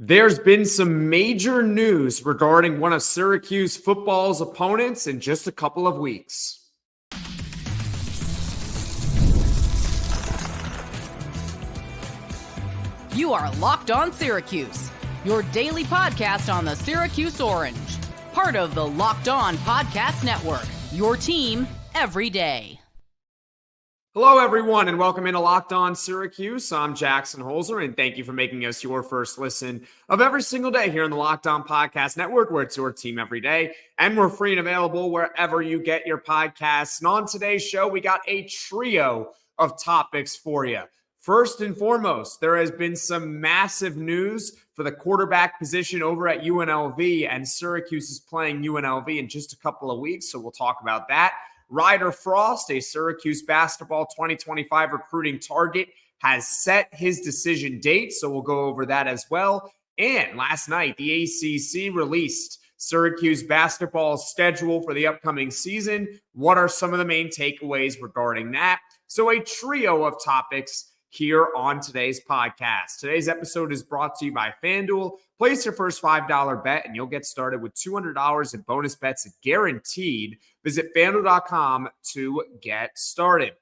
There's been some major news regarding one of Syracuse football's opponents in just a couple of weeks. You are Locked On Syracuse, your daily podcast on the Syracuse Orange, part of the Locked On Podcast Network, your team every day. Hello, everyone, and welcome into Locked On Syracuse. I'm Jackson Holzer, and thank you for making us your first listen of every single day here on the Locked On Podcast Network, where it's your team every day, and we're free and available wherever you get your podcasts. And on today's show, we got a trio of topics for you. First and foremost, there has been some massive news for the quarterback position over at UNLV, and Syracuse is playing UNLV in just a couple of weeks, so we'll talk about that. Ryder Frost, a Syracuse basketball 2025 recruiting target, has set his decision date, so we'll go over that as well. And last night, the ACC released Syracuse basketball's schedule for the upcoming season. What are some of the main takeaways regarding that? So a trio of topics here on today's podcast. Today's episode is brought to you by FanDuel. Place your first $5 bet and you'll get started with $200 in bonus bets guaranteed. Visit FanDuel.com to get started.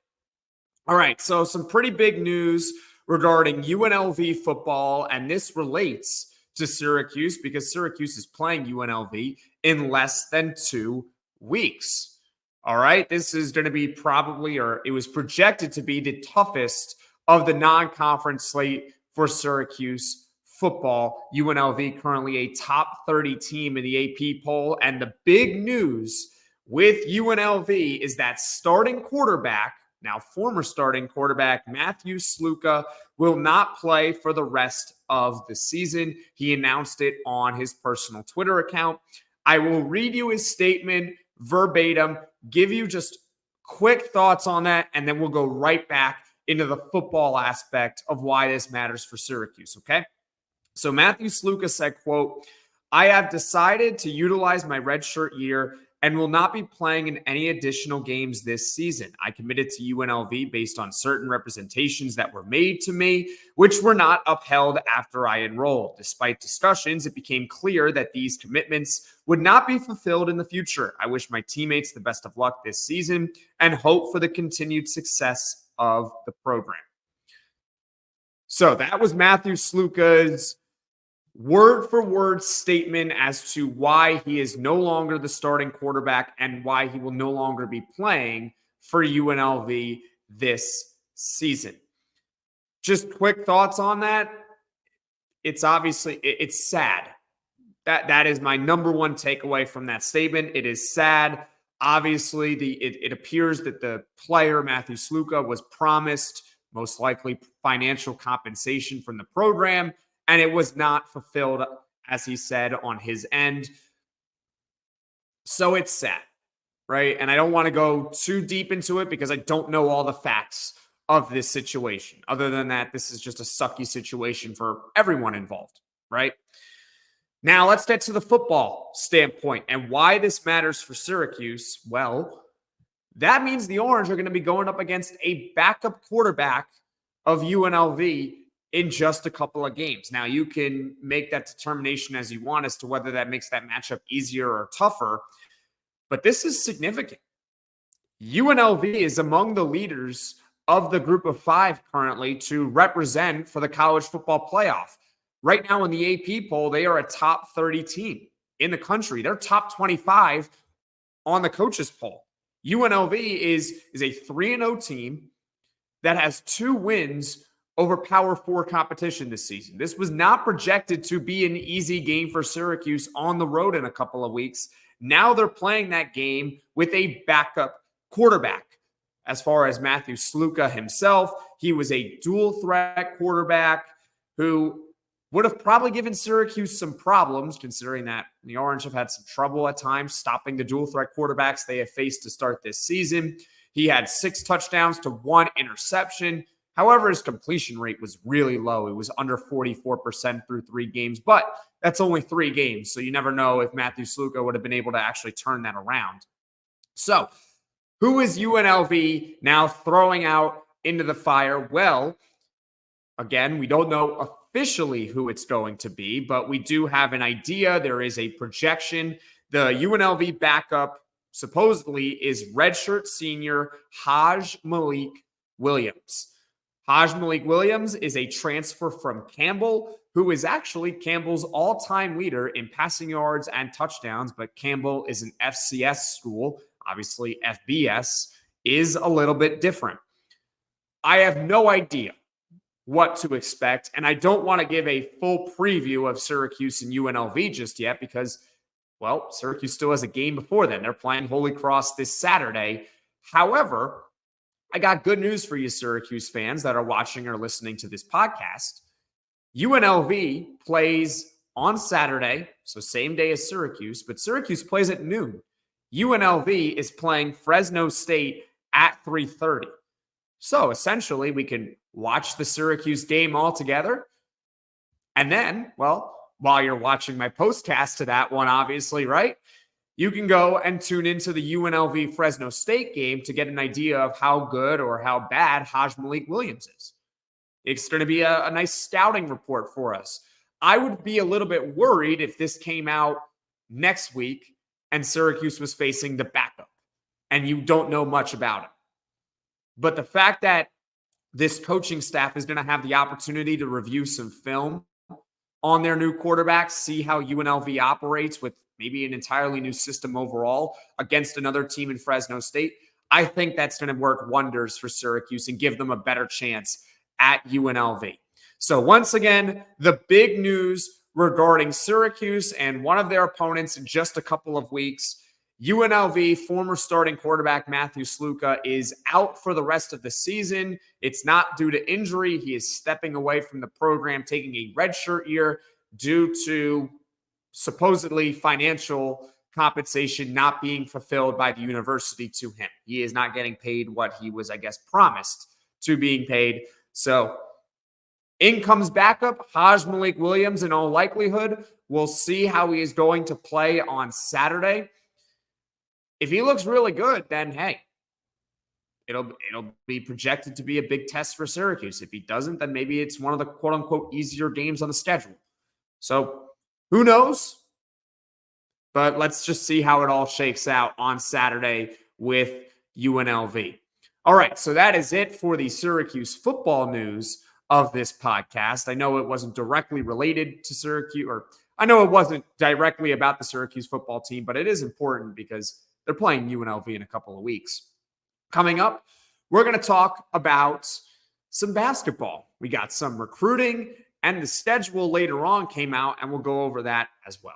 All right, so some pretty big news regarding UNLV football, and this relates to Syracuse because Syracuse is playing UNLV in less than 2 weeks. All right, this is going to be it was projected to be the toughest of the non-conference slate for Syracuse football. UNLV currently a top 30 team in the AP poll. And the big news with UNLV is that former starting quarterback, Matthew Sluka, will not play for the rest of the season. He announced it on his personal Twitter account. I will read you his statement verbatim, give you just quick thoughts on that, and then we'll go right back into the football aspect of why this matters for Syracuse, okay? So Matthew Sluka said, quote, "I have decided to utilize my redshirt year and will not be playing in any additional games this season. I committed to UNLV based on certain representations that were made to me, which were not upheld after I enrolled. Despite discussions, it became clear that these commitments would not be fulfilled in the future. I wish my teammates the best of luck this season and hope for the continued success of the program." So that was Matthew Sluka's word-for-word statement as to why he is no longer the starting quarterback and why he will no longer be playing for UNLV this season. Just quick thoughts on that. It's sad. That is my number one takeaway from that statement. It is sad. Obviously, it appears that the player, Matthew Sluka, was promised most likely financial compensation from the program, and it was not fulfilled, as he said, on his end. So it's sad, right? And I don't want to go too deep into it because I don't know all the facts of this situation. Other than that, this is just a sucky situation for everyone involved, right? Now, let's get to the football standpoint and why this matters for Syracuse. Well, that means the Orange are going to be going up against a backup quarterback of UNLV in just a couple of games. Now, you can make that determination as you want as to whether that makes that matchup easier or tougher, but this is significant. UNLV is among the leaders of the group of 5 currently to represent for the college football playoff. Right now in the AP poll, they are a top 30 team in the country. They're top 25 on the coaches poll. UNLV is a 3-0 team that has 2 wins over Power 4 competition this season. This was not projected to be an easy game for Syracuse on the road in a couple of weeks. Now they're playing that game with a backup quarterback. As far as Matthew Sluka himself, he was a dual threat quarterback who would have probably given Syracuse some problems, considering that the Orange have had some trouble at times stopping the dual threat quarterbacks they have faced to start this season. He had 6 touchdowns to 1 interception. However, his completion rate was really low. It was under 44% through 3 games, but that's only 3 games. So you never know if Matthew Sluka would have been able to actually turn that around. So who is UNLV now throwing out into the fire? Well, again, we don't know officially who it's going to be, but we do have an idea. There is a projection. The UNLV backup supposedly is redshirt senior Haj Malik Williams. Haj Malik Williams is a transfer from Campbell, who is actually Campbell's all-time leader in passing yards and touchdowns, but Campbell is an FCS school. Obviously, FBS is a little bit different. I have no idea what to expect, and I don't want to give a full preview of Syracuse and UNLV just yet because, well, Syracuse still has a game before then. They're playing Holy Cross this Saturday. However, I got good news for you Syracuse fans that are watching or listening to this podcast. UNLV plays on Saturday, so same day as Syracuse, but Syracuse plays at noon. UNLV is playing Fresno State at 3:30. So essentially, we can watch the Syracuse game all together. And then, well, while you're watching my postcast to that one, obviously, right? You can go and tune into the UNLV Fresno State game to get an idea of how good or how bad Haj Malik Williams is. It's going to be a nice scouting report for us. I would be a little bit worried if this came out next week and Syracuse was facing the backup and you don't know much about it. But the fact that this coaching staff is going to have the opportunity to review some film on their new quarterbacks, see how UNLV operates with maybe an entirely new system overall against another team in Fresno State, I think that's going to work wonders for Syracuse and give them a better chance at UNLV. So once again, the big news regarding Syracuse and one of their opponents in just a couple of weeks, UNLV former starting quarterback Matthew Sluka is out for the rest of the season. It's not due to injury. He is stepping away from the program, taking a redshirt year due to supposedly financial compensation not being fulfilled by the university to him. He is not getting paid what he was, I guess, promised to being paid. So in comes backup Haj Malik Williams in all likelihood. We'll see how he is going to play on Saturday. If he looks really good, then hey, it'll be projected to be a big test for Syracuse. If he doesn't, then maybe it's one of the quote-unquote easier games on the schedule. So who knows? But let's just see how it all shakes out on Saturday with UNLV. All right, so that is it for the Syracuse football news of this podcast. I know it wasn't directly related to Syracuse, or I know it wasn't directly about the Syracuse football team, but it is important because they're playing UNLV in a couple of weeks. Coming up, we're going to talk about some basketball. We got some recruiting, and the schedule later on came out, and we'll go over that as well.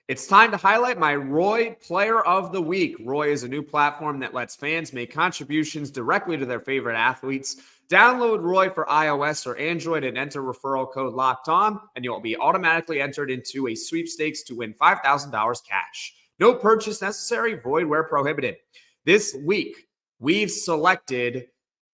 It's time to highlight my Roy Player of the Week. Roy is a new platform that lets fans make contributions directly to their favorite athletes. Download Roy for iOS or Android and enter referral code LOCKEDON, and you'll be automatically entered into a sweepstakes to win $5,000 cash. No purchase necessary, void where prohibited. This week, we've selected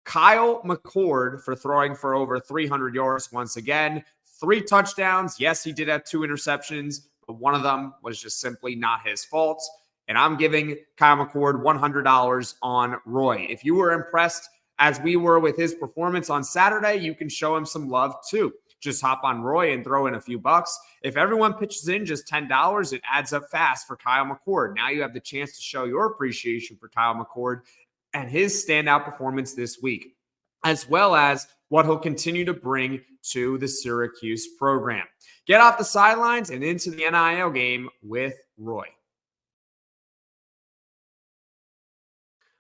Kyle McCord for throwing for over 300 yards once again. 3 touchdowns. Yes, he did have 2 interceptions, but one of them was just simply not his fault. And I'm giving Kyle McCord $100 on Roy. If you were impressed as we were with his performance on Saturday, you can show him some love too. Just hop on Roy and throw in a few bucks. If everyone pitches in just $10, it adds up fast for Kyle McCord. Now you have the chance to show your appreciation for Kyle McCord and his standout performance this week, as well as what he'll continue to bring to the Syracuse program. Get off the sidelines and into the NIL game with Roy.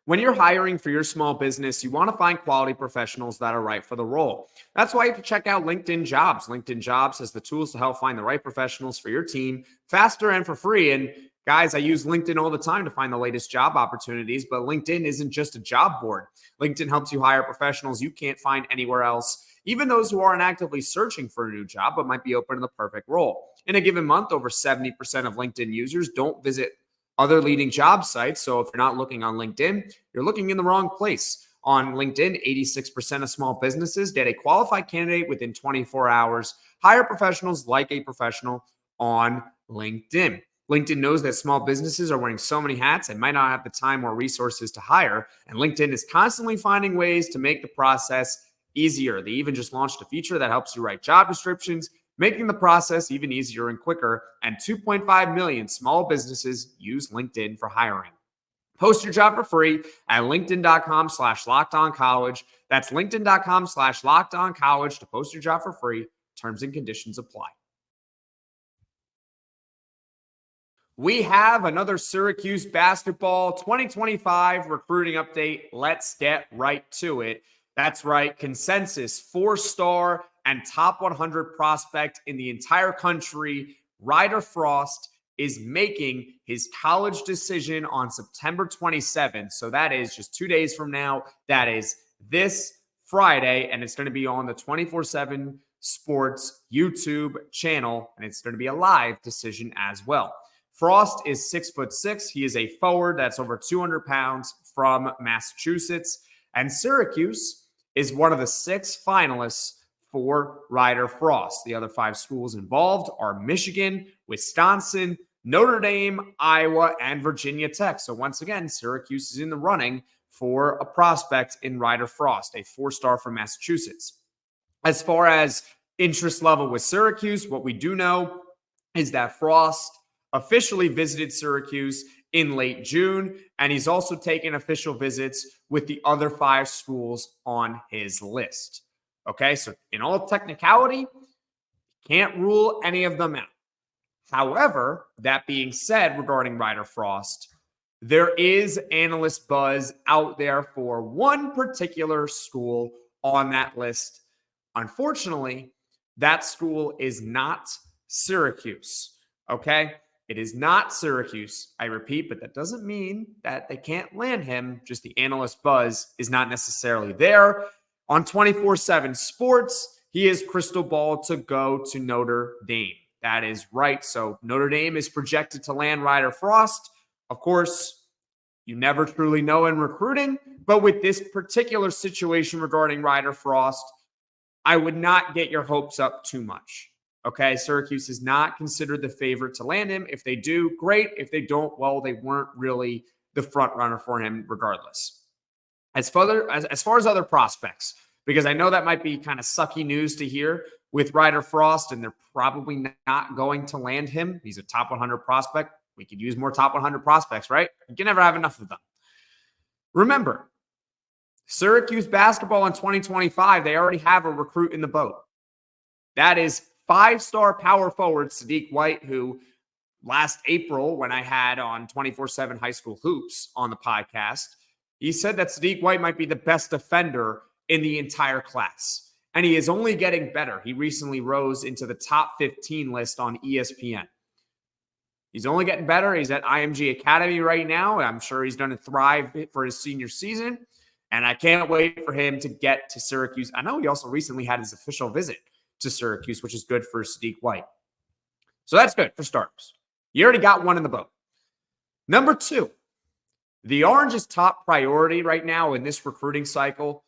When you're hiring for your small business, you want to find quality professionals that are right for the role. That's why you can check out LinkedIn Jobs. LinkedIn Jobs has the tools to help find the right professionals for your team faster and for free. And guys, I use LinkedIn all the time to find the latest job opportunities, but LinkedIn isn't just a job board. LinkedIn helps you hire professionals you can't find anywhere else, even those who aren't actively searching for a new job but might be open to the perfect role. In a given month, over 70% of LinkedIn users don't visit other leading job sites. So if you're not looking on LinkedIn, you're looking in the wrong place. On LinkedIn, 86% of small businesses get a qualified candidate within 24 hours. Hire professionals like a professional on LinkedIn. LinkedIn knows that small businesses are wearing so many hats and might not have the time or resources to hire. And LinkedIn is constantly finding ways to make the process easier. They even just launched a feature that helps you write job descriptions, making the process even easier and quicker. And 2.5 million small businesses use LinkedIn for hiring. Post your job for free at linkedin.com/lockedoncollege. That's linkedin.com/lockedoncollege to post your job for free. Terms and conditions apply. We have another Syracuse basketball 2025 recruiting update. Let's get right to it. That's right. Consensus 4-star and top 100 prospect in the entire country, Ryder Frost, is making his college decision on September 27th. So that is just 2 days from now. That is this Friday, and it's going to be on the 24/7 Sports YouTube channel, and it's going to be a live decision as well. Frost is 6'6". He is a forward that's over 200 pounds from Massachusetts, and Syracuse is one of the 6 finalists for Ryder Frost. The other 5 schools involved are Michigan, Wisconsin, Notre Dame, Iowa, and Virginia Tech. So once again, Syracuse is in the running for a prospect in Ryder Frost, a 4-star from Massachusetts. As far as interest level with Syracuse, what we do know is that Frost officially visited Syracuse in late June, and he's also taken official visits with the other 5 schools on his list. Okay, so in all technicality, can't rule any of them out. However, that being said, regarding Ryder Frost, there is analyst buzz out there for one particular school on that list. Unfortunately, that school is not Syracuse. Okay, it is not Syracuse. I repeat, but that doesn't mean that they can't land him. Just the analyst buzz is not necessarily there. On 24/7 Sports, he is crystal ball to go to Notre Dame. That is right. So Notre Dame is projected to land Ryder Frost. Of course, you never truly know in recruiting, but with this particular situation regarding Ryder Frost, I would not get your hopes up too much. Okay, Syracuse is not considered the favorite to land him. If they do, great. If they don't, well, they weren't really the front runner for him regardless. As far as other prospects, because I know that might be kind of sucky news to hear with Ryder Frost, and they're probably not going to land him. He's a top 100 prospect. We could use more top 100 prospects, right? You can never have enough of them. Remember, Syracuse basketball in 2025, they already have a recruit in the boat. That is 5-star power forward Sadiq White, who last April, when I had on 24/7 High School Hoops on the podcast, he said that Sadiq White might be the best defender in the entire class. And he is only getting better. He recently rose into the top 15 list on ESPN. He's only getting better. He's at IMG Academy right now. I'm sure he's going to thrive for his senior season. And I can't wait for him to get to Syracuse. I know he also recently had his official visit to Syracuse, which is good for Sadiq White. So that's good for starters. You already got one in the boat. Number 2, the Orange's top priority right now in this recruiting cycle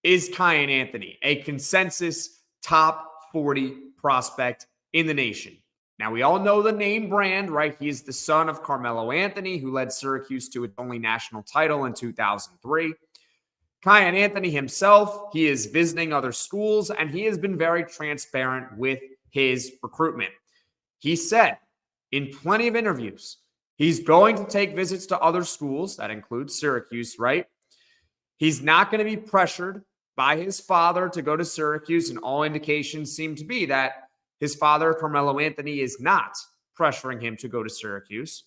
is Kyan Anthony, a consensus top 40 prospect in the nation. Now, we all know the name brand, right? He is the son of Carmelo Anthony, who led Syracuse to its only national title in 2003. Kyan Anthony himself, he is visiting other schools, and he has been very transparent with his recruitment. He said in plenty of interviews, he's going to take visits to other schools. That includes Syracuse, right? He's not going to be pressured by his father to go to Syracuse, and all indications seem to be that his father, Carmelo Anthony, is not pressuring him to go to Syracuse.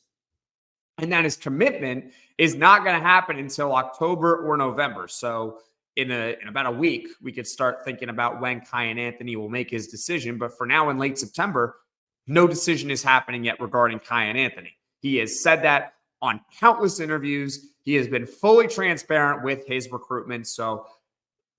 And that his commitment is not going to happen until October or November. So in about a week, we could start thinking about when Kyan Anthony will make his decision. But for now, in late September, no decision is happening yet regarding Kyan Anthony. He has said that on countless interviews. He has been fully transparent with his recruitment. So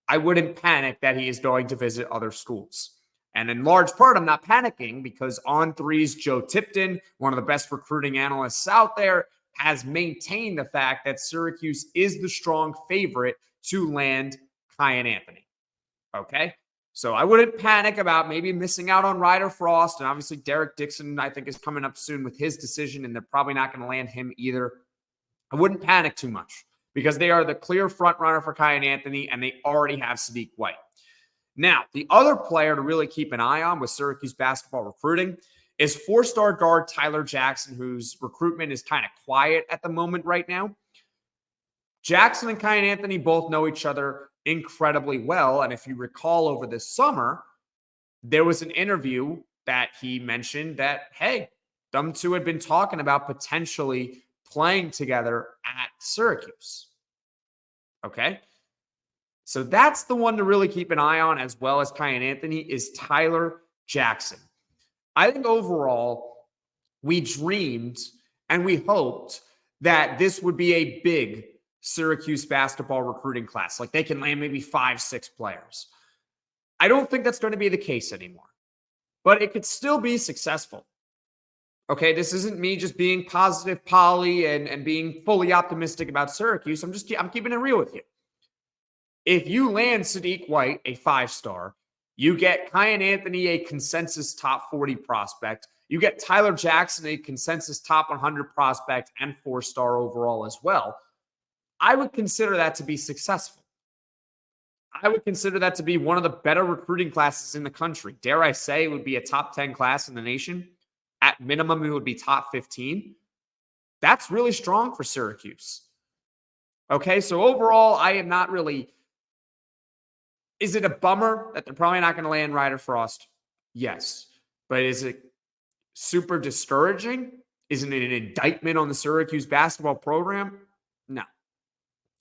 I wouldn't panic that he is going to visit other schools. And in large part, I'm not panicking because On3's Joe Tipton, one of the best recruiting analysts out there, has maintained the fact that Syracuse is the strong favorite to land Kyan Anthony. Okay? So I wouldn't panic about maybe missing out on Ryder Frost. And obviously Derek Dixon, I think, is coming up soon with his decision, and they're probably not going to land him either. I wouldn't panic too much because they are the clear front runner for Kai and Anthony, and they already have Sadiq White. Now, the other player to really keep an eye on with Syracuse basketball recruiting is four-star guard Tyler Jackson, whose recruitment is kind of quiet at the moment right now. Jackson and Kai and Anthony both know each other incredibly well. And if you recall, over this summer, there was an interview that he mentioned that, hey, them two had been talking about potentially playing together at Syracuse. Okay. So that's the one to really keep an eye on, as well as Kai and Anthony, is Tyler Jackson. I think overall, we dreamed and we hoped that this would be a big Syracuse basketball recruiting class. Like they can land maybe 5-6 players. I don't think that's going to be the case anymore, but it could still be successful. Okay, this isn't me just being positive Polly and being fully optimistic about Syracuse. I'm keeping it real with you. If you land Sadiq White, a 5-star, you get Kai and Anthony, a consensus top 40 prospect. You get Tyler Jackson, a consensus top 100 prospect and 4-star overall as well. I would consider that to be successful. I would consider that to be one of the better recruiting classes in the country. Dare I say it would be a top 10 class in the nation? At minimum, it would be top 15. That's really strong for Syracuse. Okay, so overall, I am not really... Is it a bummer that they're probably not going to land Ryder Frost? Yes. But is it super discouraging? Isn't it an indictment on the Syracuse basketball program? No.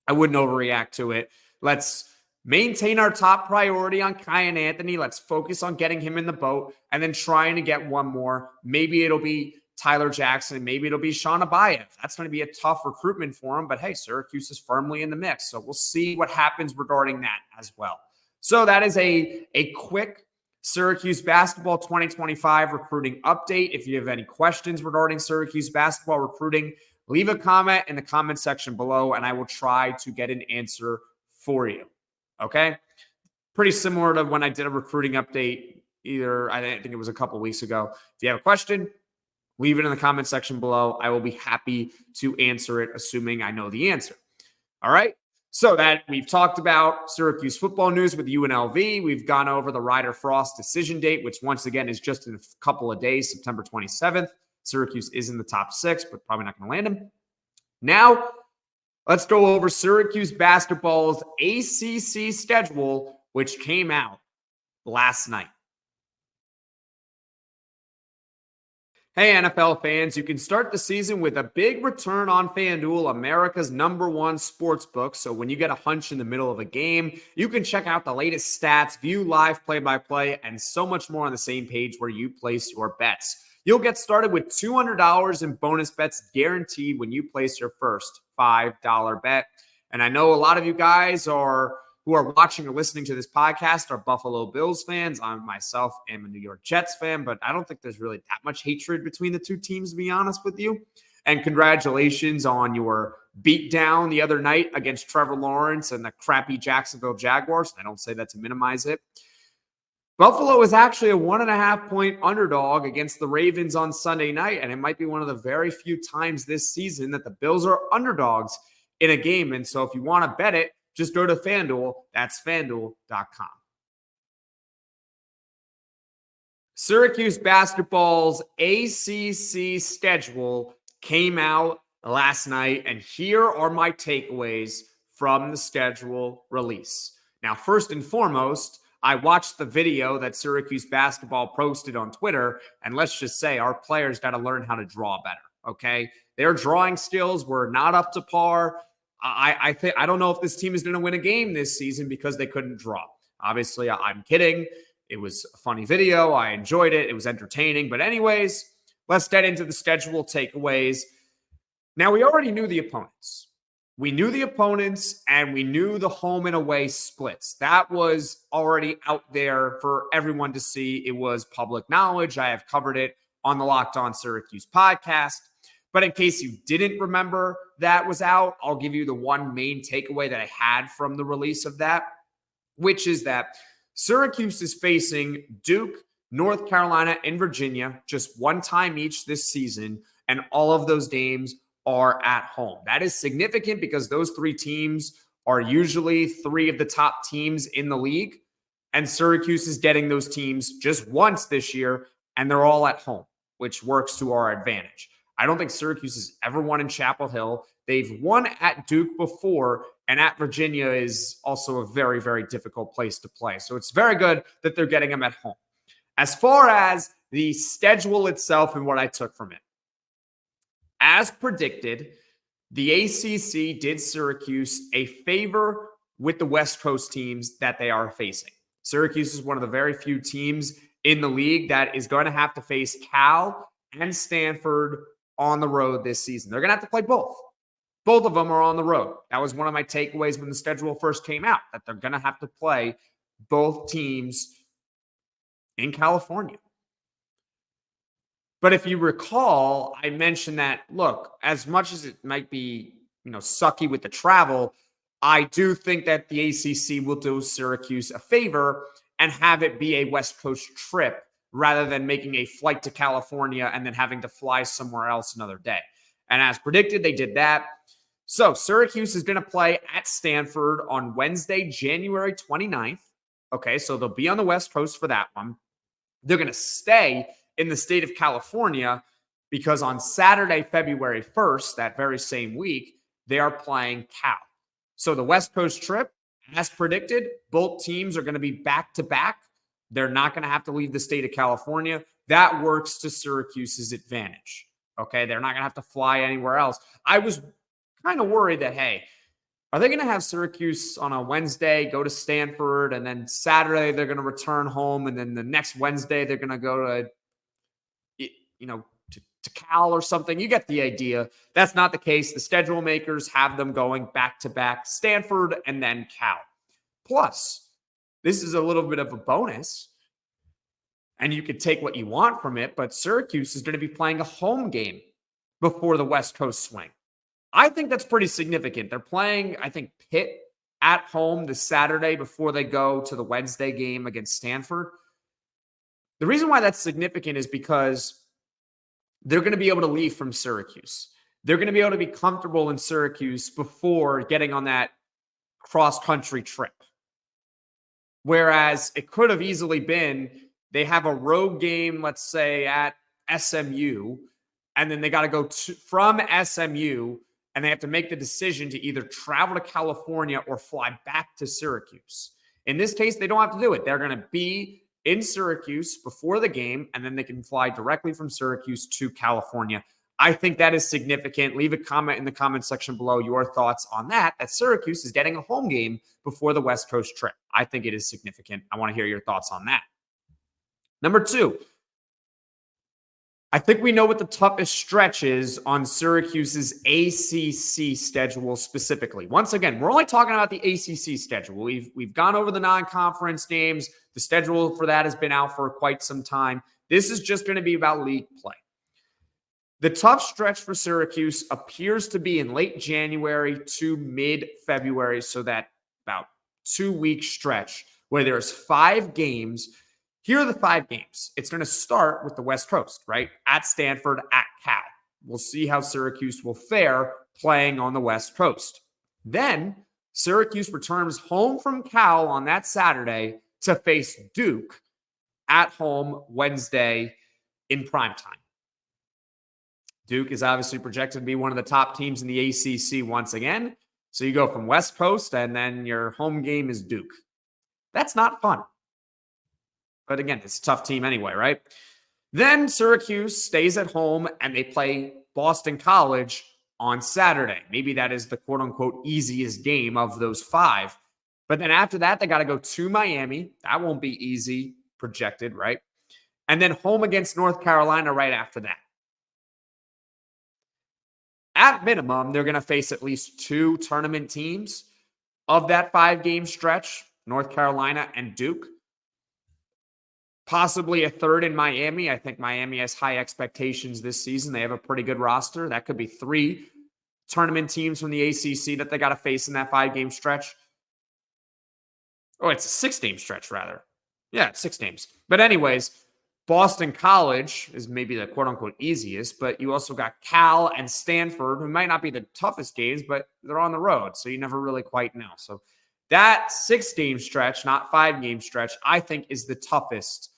I wouldn't overreact to it. Let's maintain our top priority on Kai and Anthony. Let's focus on getting him in the boat and then trying to get one more. Maybe it'll be Tyler Jackson. Maybe it'll be Sean Abayev. That's going to be a tough recruitment for him. But hey, Syracuse is firmly in the mix. So we'll see what happens regarding that as well. So that is a quick Syracuse basketball 2025 recruiting update. If you have any questions regarding Syracuse basketball recruiting, leave a comment in the comment section below, and I will try to get an answer for you. Okay? Pretty similar to when I did a recruiting update, I think it was a couple weeks ago. If you have a question, leave it in the comment section below. I will be happy to answer it, assuming I know the answer. All right? So that we've talked about Syracuse football news with UNLV. We've gone over the Ryder Frost decision date, which once again is just in a couple of days, September 27th. Syracuse is in the top 6, but probably not going to land him. Now, let's go over Syracuse basketball's ACC schedule, which came out last night. Hey, NFL fans, you can start the season with a big return on FanDuel, America's #1 sportsbook. So when you get a hunch in the middle of a game, you can check out the latest stats, view live play-by-play, and so much more on the same page where you place your bets. You'll get started with $200 in bonus bets guaranteed when you place your first $5 bet. And I know a lot of you guys who are watching or listening to this podcast are Buffalo Bills fans. I myself am a New York Jets fan, but I don't think there's really that much hatred between the two teams, to be honest with you. And congratulations on your beatdown the other night against Trevor Lawrence and the crappy Jacksonville Jaguars. I don't say that to minimize it. Buffalo is actually a 1.5-point underdog against the Ravens on Sunday night, and it might be one of the very few times this season that the Bills are underdogs in a game. And so if you want to bet it, just go to FanDuel. That's FanDuel.com. Syracuse basketball's ACC schedule came out last night, and here are my takeaways from the schedule release. Now, first and foremost, I watched the video that Syracuse basketball posted on Twitter, and let's just say our players got to learn how to draw better, okay? Their drawing skills were not up to par. I don't know if this team is going to win a game this season because they couldn't draw. Obviously, I'm kidding. It was a funny video. I enjoyed it. It was entertaining. But anyways, let's get into the schedule takeaways. Now, we already knew the opponents. We knew the opponents, and we knew the home and away splits. That was already out there for everyone to see. It was public knowledge. I have covered it on the Locked On Syracuse podcast. But in case you didn't remember that was out, I'll give you the one main takeaway that I had from the release of that, which is that Syracuse is facing Duke, North Carolina, and Virginia just one time each this season, and all of those games are at home. That is significant because those three teams are usually three of the top teams in the league, and Syracuse is getting those teams just once this year, and they're all at home, which works to our advantage. I don't think Syracuse has ever won in Chapel Hill. They've won at Duke before, and at Virginia is also a very, very difficult place to play. So it's very good that they're getting them at home. As far as the schedule itself and what I took from it, as predicted, the ACC did Syracuse a favor with the West Coast teams that they are facing. Syracuse is one of the very few teams in the league that is going to have to face Cal and Stanford on the road this season. They're going to have to play both. Both of them are on the road. That was one of my takeaways when the schedule first came out, that they're going to have to play both teams in California. But if you recall, I mentioned that, look, as much as it might be, sucky with the travel, I do think that the ACC will do Syracuse a favor and have it be a West Coast trip rather than making a flight to California and then having to fly somewhere else another day. And as predicted, they did that. So Syracuse is going to play at Stanford on Wednesday, January 29th. Okay, so they'll be on the West Coast for that one. They're going to stay in the state of California because on Saturday, February 1st, that very same week, they are playing Cal. So the West Coast trip, as predicted, both teams are going to be back-to-back. They're not going to have to leave the state of California. That works to Syracuse's advantage. Okay, they're not going to have to fly anywhere else. I was kind of worried that, hey, are they going to have Syracuse on a Wednesday, go to Stanford, and then Saturday they're going to return home, and then the next Wednesday they're going to go to Cal or something? You get the idea. That's not the case. The schedule makers have them going back-to-back, Stanford and then Cal. Plus, this is a little bit of a bonus, and you could take what you want from it, but Syracuse is going to be playing a home game before the West Coast swing. I think that's pretty significant. They're playing, I think, Pitt at home this Saturday before they go to the Wednesday game against Stanford. The reason why that's significant is because they're going to be able to leave from Syracuse. They're going to be able to be comfortable in Syracuse before getting on that cross-country trip. Whereas it could have easily been they have a road game, let's say, at SMU, and then they got to go from SMU, and they have to make the decision to either travel to California or fly back to Syracuse. In this case, they don't have to do it. They're going to be in Syracuse before the game, and then they can fly directly from Syracuse to California. I think that is significant. Leave a comment in the comment section below your thoughts on that Syracuse is getting a home game before the West Coast trip. I think it is significant. I want to hear your thoughts on that. Number two, I think we know what the toughest stretch is on Syracuse's ACC schedule specifically. Once again, we're only talking about the ACC schedule. We've gone over the non-conference games. The schedule for that has been out for quite some time. This is just going to be about league play. The tough stretch for Syracuse appears to be in late January to mid-February, so that about 2-week stretch where there's 5 games. Here are the 5 games. It's going to start with the West Coast, right? At Stanford, at Cal. We'll see how Syracuse will fare playing on the West Coast. Then Syracuse returns home from Cal on that Saturday to face Duke at home Wednesday in primetime. Duke is obviously projected to be one of the top teams in the ACC once again. So you go from West Coast and then your home game is Duke. That's not fun. But again, it's a tough team anyway, right? Then Syracuse stays at home and they play Boston College on Saturday. Maybe that is the quote-unquote easiest game of those 5. But then after that, they got to go to Miami. That won't be easy, projected, right? And then home against North Carolina right after that. At minimum, they're going to face at least 2 tournament teams of that 5-game stretch, North Carolina and Duke. Possibly a third in Miami. I think Miami has high expectations this season. They have a pretty good roster. That could be 3 tournament teams from the ACC that they got to face in that 5-game stretch. Oh, it's a 6-game stretch, rather. Yeah, it's 6 games. But anyways, Boston College is maybe the quote-unquote easiest, but you also got Cal and Stanford, who might not be the toughest games, but they're on the road, so you never really quite know. So that 6-game stretch, not 5-game stretch, I think is the toughest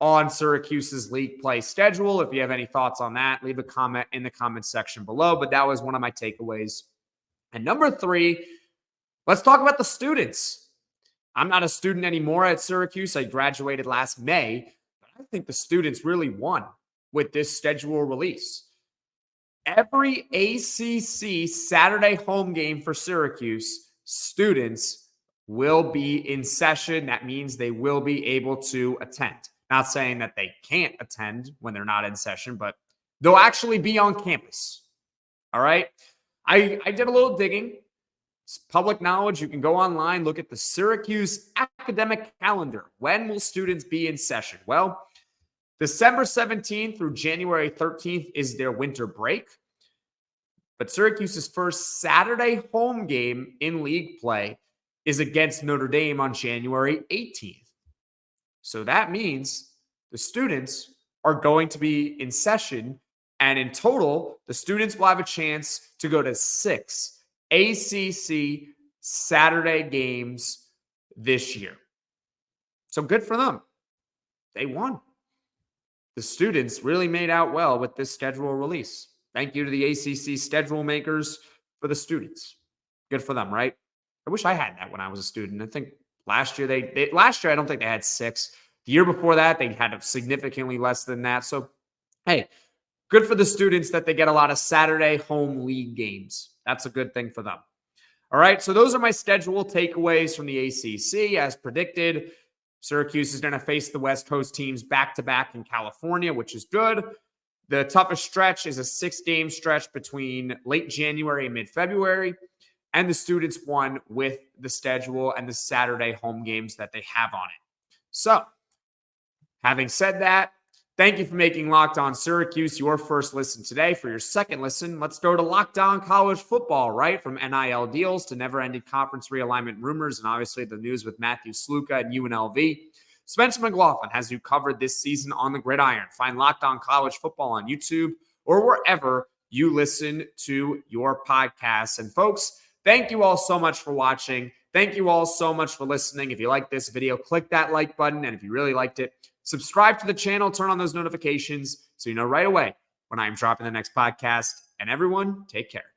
on Syracuse's league play schedule. If you have any thoughts on that, leave a comment in the comment section below. But that was one of my takeaways. And number 3, let's talk about the students. I'm not a student anymore at Syracuse. I graduated last May, but I think the students really won with this schedule release. Every ACC Saturday home game for Syracuse, students will be in session. That means they will be able to attend. Not saying that they can't attend when they're not in session, but they'll actually be on campus. All right. I did a little digging. It's public knowledge. You can go online, look at the Syracuse academic calendar. When will students be in session? Well, December 17th through January 13th is their winter break. But Syracuse's first Saturday home game in league play is against Notre Dame on January 18th. So that means the students are going to be in session, and in total, the students will have a chance to go to 6 ACC Saturday games this year. So good for them. They won. The students really made out well with this schedule release. Thank you to the ACC schedule makers for the students. Good for them, right? I wish I had that when I was a student. I think last year, last year, I don't think they had 6. The year before that, they had significantly less than that. So, hey, good for the students that they get a lot of Saturday home league games. That's a good thing for them. All right, so those are my schedule takeaways from the ACC. As predicted, Syracuse is going to face the West Coast teams back-to-back in California, which is good. The toughest stretch is a 6-game stretch between late January and mid-February. And the students won with the schedule and the Saturday home games that they have on it. So, having said that, thank you for making Locked On Syracuse your first listen today. For your second listen, let's go to Locked On College Football, right? From NIL deals to never-ending conference realignment rumors, and obviously the news with Matthew Sluka and UNLV. Spencer McLaughlin has you covered this season on the gridiron. Find Locked On College Football on YouTube or wherever you listen to your podcasts. And folks, thank you all so much for watching. Thank you all so much for listening. If you like this video, click that like button. And if you really liked it, subscribe to the channel, turn on those notifications so you know right away when I'm dropping the next podcast. And everyone, take care.